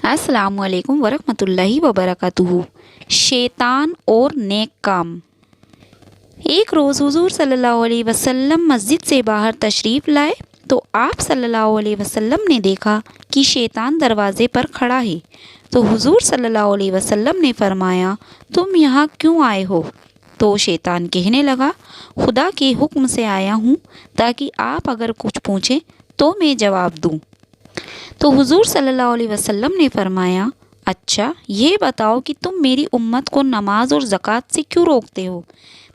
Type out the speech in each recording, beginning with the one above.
अस्सलाम वालेकुम वरहमतुल्लाहि वबरकातुहू। शैतान और नेक काम। एक रोज़ हुज़ूर सल्लल्लाहु अलैहि वसल्लम मस्जिद से बाहर तशरीफ़ लाए तो आप सल्लल्लाहु अलैहि वसल्लम ने देखा कि शैतान दरवाज़े पर खड़ा है। तो हुज़ूर सल्लल्लाहु अलैहि वसल्लम ने फरमाया, तुम यहाँ क्यों आए हो? तो शैतान कहने लगा, खुदा के हुक्म से आया हूँ ताकि आप अगर कुछ पूछें तो मैं जवाब दूँ। तो हुज़ूर सल्लल्लाहु अलैहि वसल्लम ने फरमाया, अच्छा ये बताओ कि तुम मेरी उम्मत को नमाज और ज़कात से क्यों रोकते हो?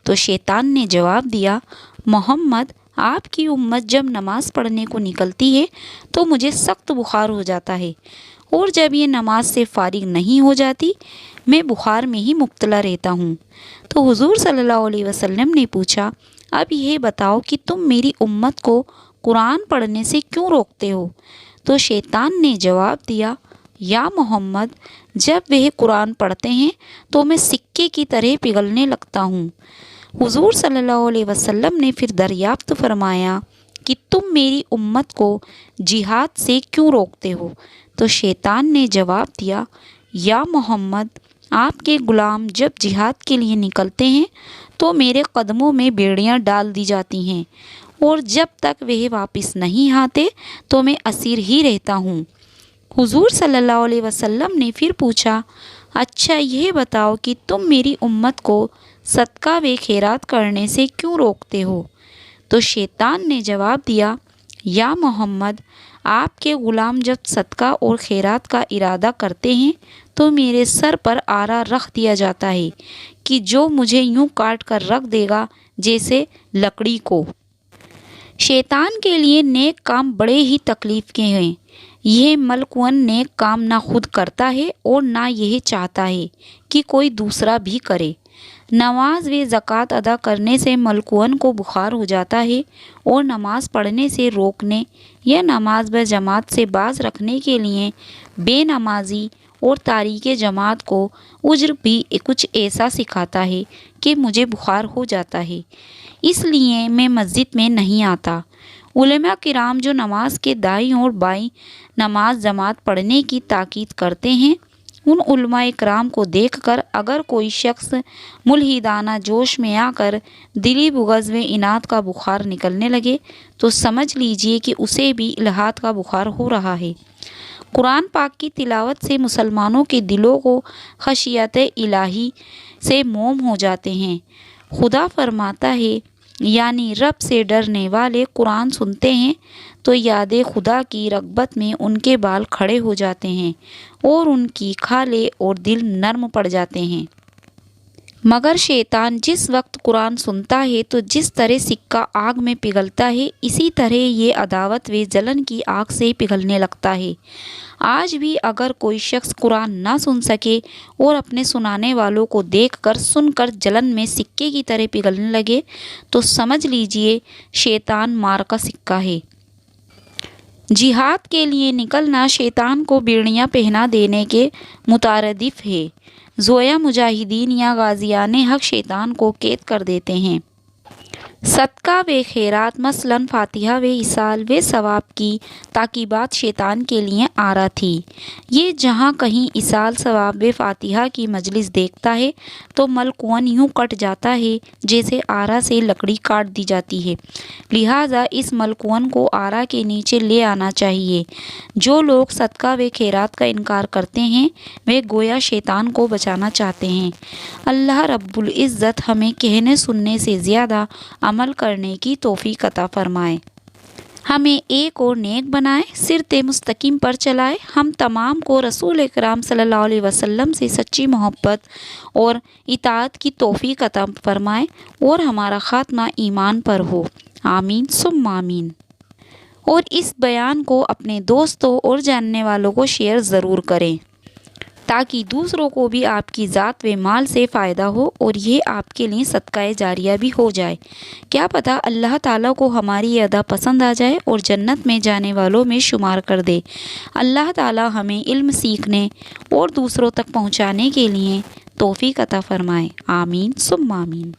तो शैतान ने जवाब दिया, मोहम्मद आपकी उम्मत जब नमाज पढ़ने को निकलती है तो मुझे सख्त बुखार हो जाता है, और जब ये नमाज से फारिग नहीं हो जाती मैं बुखार में ही मुब्तला रहता हूँ। तो हुज़ूर सल्लल्लाहु अलैहि वसल्लम ने पूछा, अब यह बताओ कि तुम मेरी उम्मत को कुरान पढ़ने से क्यों रोकते हो? तो शैतान ने जवाब दिया, या मोहम्मद जब वह कुरान पढ़ते हैं तो मैं सिक्के की तरह पिघलने लगता हूँ। हुज़ूर सल्लल्लाहु अलैहि वसल्लम ने फिर दरियाफ्त फरमाया कि तुम मेरी उम्मत को जिहाद से क्यों रोकते हो? तो शैतान ने जवाब दिया, या मोहम्मद आपके ग़ुलाम जब जिहाद के लिए निकलते हैं तो मेरे कदमों में बेड़ियाँ डाल दी जाती हैं, और जब तक वह वापस नहीं आते तो मैं असीर ही रहता हूँ। हुज़ूर सल्लल्लाहु अलैहि वसल्लम ने फिर पूछा, अच्छा यह बताओ कि तुम मेरी उम्मत को सदका व खैरात करने से क्यों रोकते हो? तो शैतान ने जवाब दिया, या मोहम्मद आपके ग़ुलाम जब सदका और खैरात का इरादा करते हैं तो मेरे सर पर आरा रख दिया जाता है कि जो मुझे यूं काट कर रख देगा जैसे लकड़ी को। शैतान के लिए नेक काम बड़े ही तकलीफ़ के हैं। यह मलकुन नेक काम ना खुद करता है और ना यह चाहता है कि कोई दूसरा भी करे। नमाज व ज़कात अदा करने से मलकुन को बुखार हो जाता है, और नमाज पढ़ने से रोकने या नमाज व जमात से बाज रखने के लिए बेनमाजी और तारीक़ जमात को उज्र भी कुछ ऐसा सिखाता है कि मुझे बुखार हो जाता है, इसलिए मैं मस्जिद में नहीं आता। उलमा किराम जो नमाज के दाईं और बाईं नमाज जमात पढ़ने की ताकीद करते हैं, उन उलमा किराम को देखकर अगर कोई शख्स मुल्हिदाना जोश में आकर दिली बुग़्ज़ व इनाद का बुखार निकलने लगे तो समझ लीजिए कि उसे भी इल्हाद का बुखार हो रहा है। कुरान पाक की तिलावत से मुसलमानों के दिलों को खशियत इलाही से मोम हो जाते हैं। खुदा फरमाता है, यानी रब से डरने वाले कुरान सुनते हैं तो याद खुदा की रग़बत में उनके बाल खड़े हो जाते हैं और उनकी खाले और दिल नरम पड़ जाते हैं। मगर शैतान जिस वक्त कुरान सुनता है तो जिस तरह सिक्का आग में पिघलता है, इसी तरह ये अदावत व जलन की आग से पिघलने लगता है। आज भी अगर कोई शख्स कुरान ना सुन सके और अपने सुनाने वालों को देखकर सुनकर जलन में सिक्के की तरह पिघलने लगे तो समझ लीजिए शैतान मार का सिक्का है। जिहाद के लिए निकलना शैतान को बेड़ियाँ पहना देने के मुतारदिफ है। ज़ोया मुजाहिदीन या गाज़ियान हक़ शैतान को कैद कर देते हैं। सदका व खैरात मसलन फ़ातिहा व इसाल व सवाब की ताकीबात शैतान के लिए आरा थी। ये जहाँ कहीं इसाल सवाब व फ़ातिहा की मजलिस देखता है तो मलकुन यूँ कट जाता है जैसे आरा से लकड़ी काट दी जाती है। लिहाजा इस मलकुन को आरा के नीचे ले आना चाहिए। जो लोग सदका व खैरात का इनकार करते हैं वे गोया शैतान को बचाना चाहते हैं। अल्लाह रब्बुल इज़्ज़त हमें कहने सुनने से ज़्यादा अमल करने की तौफीक अता फरमाए। हमें एक और नेक बनाए, सिरते मुस्तकीम पर चलाए। हम तमाम को रसूल अकरम सल्लल्लाहु अलैहि वसल्लम से सच्ची मोहब्बत और इताअत की तौफीक अता फरमाए और हमारा ख़ात्मा ईमान पर हो। आमीन सुम्मा आमीन। और इस बयान को अपने दोस्तों और जानने वालों को शेयर ज़रूर करें ताकि दूसरों को भी आपकी ज़ात व माल से फ़ायदा हो और ये आपके लिए सदका जारिया भी हो जाए। क्या पता अल्लाह ताला को हमारी ये अदा पसंद आ जाए और जन्नत में जाने वालों में शुमार कर दे। अल्लाह ताला हमें इल्म सीखने और दूसरों तक पहुँचाने के लिए तौफीक अता फ़रमाए। आमीन सुम्मा आमीन।